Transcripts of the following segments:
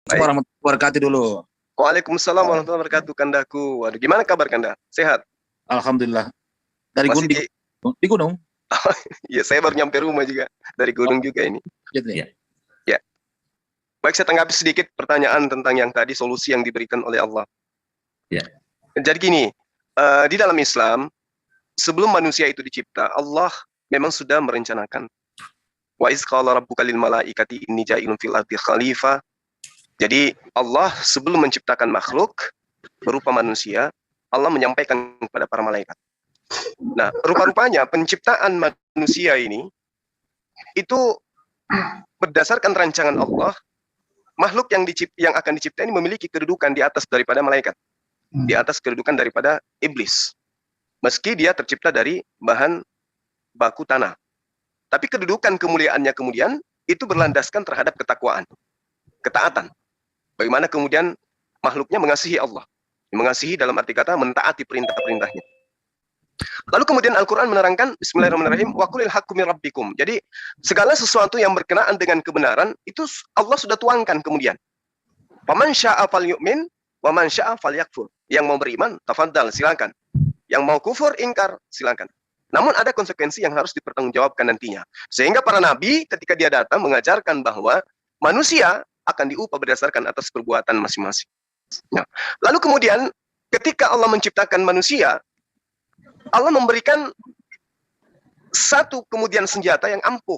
Baik. Warahmatullahi wabarakatuh dulu. Waalaikumsalam warahmatullahi wabarakatuh, Kandaku. Waduh, gimana kabar Kanda? Sehat? Alhamdulillah. Dari Masih gunung di gunung. Ya, saya baru nyampe rumah juga. Dari gunung juga ini. Gitu Ya. Ya. Baik, saya tanggapi sedikit pertanyaan tentang yang tadi, solusi yang diberikan oleh Allah. Ya. Jadi gini, di dalam Islam, sebelum manusia itu dicipta, Allah memang sudah merencanakan. Wa iz qala rabbuka lil malaikati inni ja'ilun fil ardi khalifah. Jadi Allah sebelum menciptakan makhluk berupa manusia, Allah menyampaikan kepada para malaikat. Nah, rupa-rupanya penciptaan manusia ini itu berdasarkan rancangan Allah, makhluk yang akan dicipta ini memiliki kedudukan di atas daripada malaikat, di atas kedudukan daripada iblis. Meski dia tercipta dari bahan baku tanah. Tapi kedudukan kemuliaannya kemudian itu berlandaskan terhadap ketakwaan, ketaatan. Bagaimana kemudian makhluknya mengasihi Allah. Mengasihi dalam arti kata mentaati perintah-perintahnya. Lalu kemudian Al-Quran menerangkan, Bismillahirrahmanirrahim, wa qulil haqqu min rabbikum. Jadi segala sesuatu yang berkenaan dengan kebenaran, itu Allah sudah tuangkan kemudian. Faman sya'a falyu'min, wa man sya'a falyakfur. Yang mau beriman, tafadhal, silakan. Yang mau kufur, ingkar, silakan. Namun ada konsekuensi yang harus dipertanggungjawabkan nantinya. Sehingga para nabi ketika dia datang mengajarkan bahwa manusia akan diupah berdasarkan atas perbuatan masing-masing. Nah, lalu kemudian ketika Allah menciptakan manusia, Allah memberikan satu kemudian senjata yang ampuh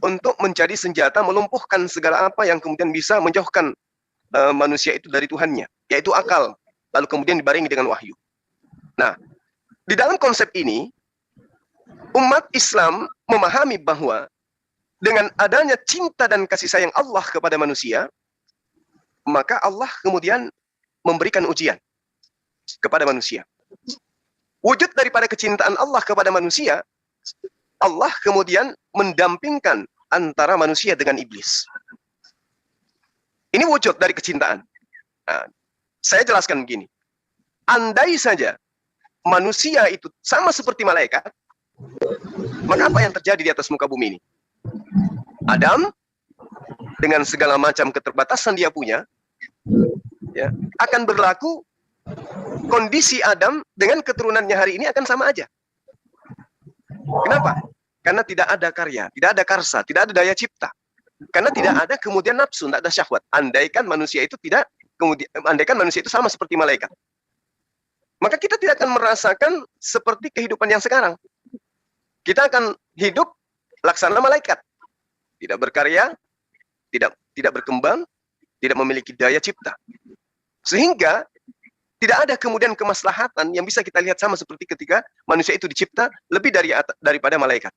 untuk menjadi senjata melumpuhkan segala apa yang kemudian bisa menjauhkan manusia itu dari Tuhannya, yaitu akal. Lalu kemudian dibarengi dengan wahyu. Nah, di dalam konsep ini, umat Islam memahami bahwa dengan adanya cinta dan kasih sayang Allah kepada manusia, maka Allah kemudian memberikan ujian kepada manusia. Wujud daripada kecintaan Allah kepada manusia, Allah kemudian mendampingkan antara manusia dengan iblis. Ini wujud dari kecintaan. Nah, saya jelaskan begini. Andai saja manusia itu sama seperti malaikat, maka apa yang terjadi di atas muka bumi ini? Adam dengan segala macam keterbatasan dia punya, ya, akan berlaku kondisi Adam dengan keturunannya hari ini akan sama aja. Kenapa? Karena tidak ada karya, tidak ada karsa, tidak ada daya cipta. Karena tidak ada kemudian nafsu, tidak ada syahwat. Andaikan manusia itu sama seperti malaikat, maka kita tidak akan merasakan seperti kehidupan yang sekarang. Kita akan hidup laksana malaikat. Tidak berkarya, tidak berkembang, tidak memiliki daya cipta. Sehingga tidak ada kemudian kemaslahatan yang bisa kita lihat sama seperti ketika manusia itu dicipta lebih daripada malaikat.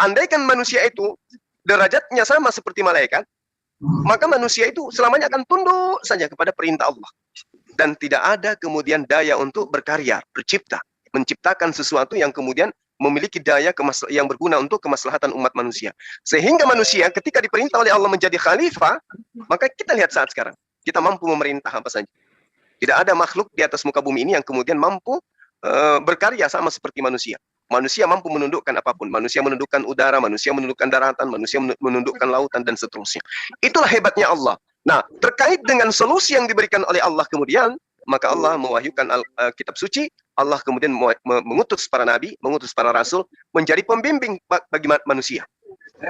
Andaikan manusia itu derajatnya sama seperti malaikat, maka manusia itu selamanya akan tunduk saja kepada perintah Allah. Dan tidak ada kemudian daya untuk berkarya, bercipta, menciptakan sesuatu yang kemudian memiliki daya yang berguna untuk kemaslahatan umat manusia. Sehingga manusia ketika diperintah oleh Allah menjadi khalifah, maka kita lihat saat sekarang, kita mampu memerintah apa saja. Tidak ada makhluk di atas muka bumi ini yang kemudian mampu berkarya sama seperti manusia. Manusia mampu menundukkan apapun. Manusia menundukkan udara, manusia menundukkan daratan, manusia menundukkan lautan, dan seterusnya. Itulah hebatnya Allah. Nah, terkait dengan solusi yang diberikan oleh Allah kemudian, maka Allah mewahyukan kitab suci. Allah kemudian mengutus para nabi, mengutus para rasul, menjadi pembimbing bagi manusia.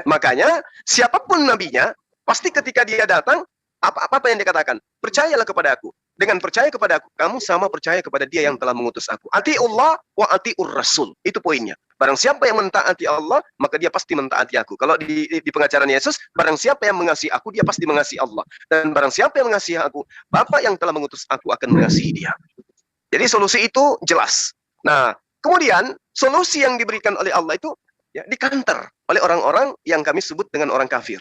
Makanya, siapapun nabinya, pasti ketika dia datang, apa yang dikatakan? Percayalah kepada aku. Dengan percaya kepada aku, kamu sama percaya kepada dia yang telah mengutus aku. Ati'ullah wa ati'ur rasul. Itu poinnya. Barang siapa yang mentaati Allah, maka dia pasti mentaati aku. Kalau di pengajaran Yesus, barang siapa yang mengasihi aku, dia pasti mengasihi Allah. Dan barang siapa yang mengasihi aku, Bapa yang telah mengutus aku akan mengasihi dia. Jadi solusi itu jelas. Nah, kemudian solusi yang diberikan oleh Allah itu ya, dikanter oleh orang-orang yang kami sebut dengan orang kafir.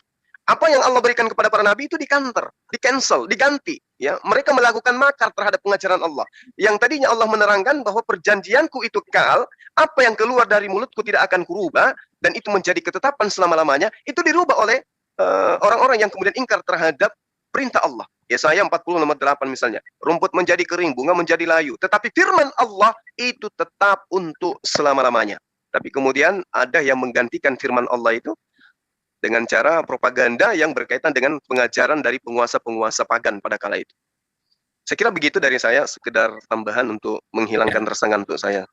Apa yang Allah berikan kepada para nabi itu dikanter, di-cancel, diganti. Ya, mereka melakukan makar terhadap pengajaran Allah. Yang tadinya Allah menerangkan bahwa perjanjianku itu kekal, apa yang keluar dari mulutku tidak akan kurubah, dan itu menjadi ketetapan selama-lamanya, itu dirubah oleh orang-orang yang kemudian ingkar terhadap perintah Allah. Yesaya 40:8 misalnya. Rumput menjadi kering, bunga menjadi layu. Tetapi firman Allah itu tetap untuk selama-lamanya. Tapi kemudian ada yang menggantikan firman Allah itu dengan cara propaganda yang berkaitan dengan pengajaran dari penguasa-penguasa pagan pada kala itu. Saya kira begitu dari saya, sekedar tambahan untuk menghilangkan rasa ngantuk saya.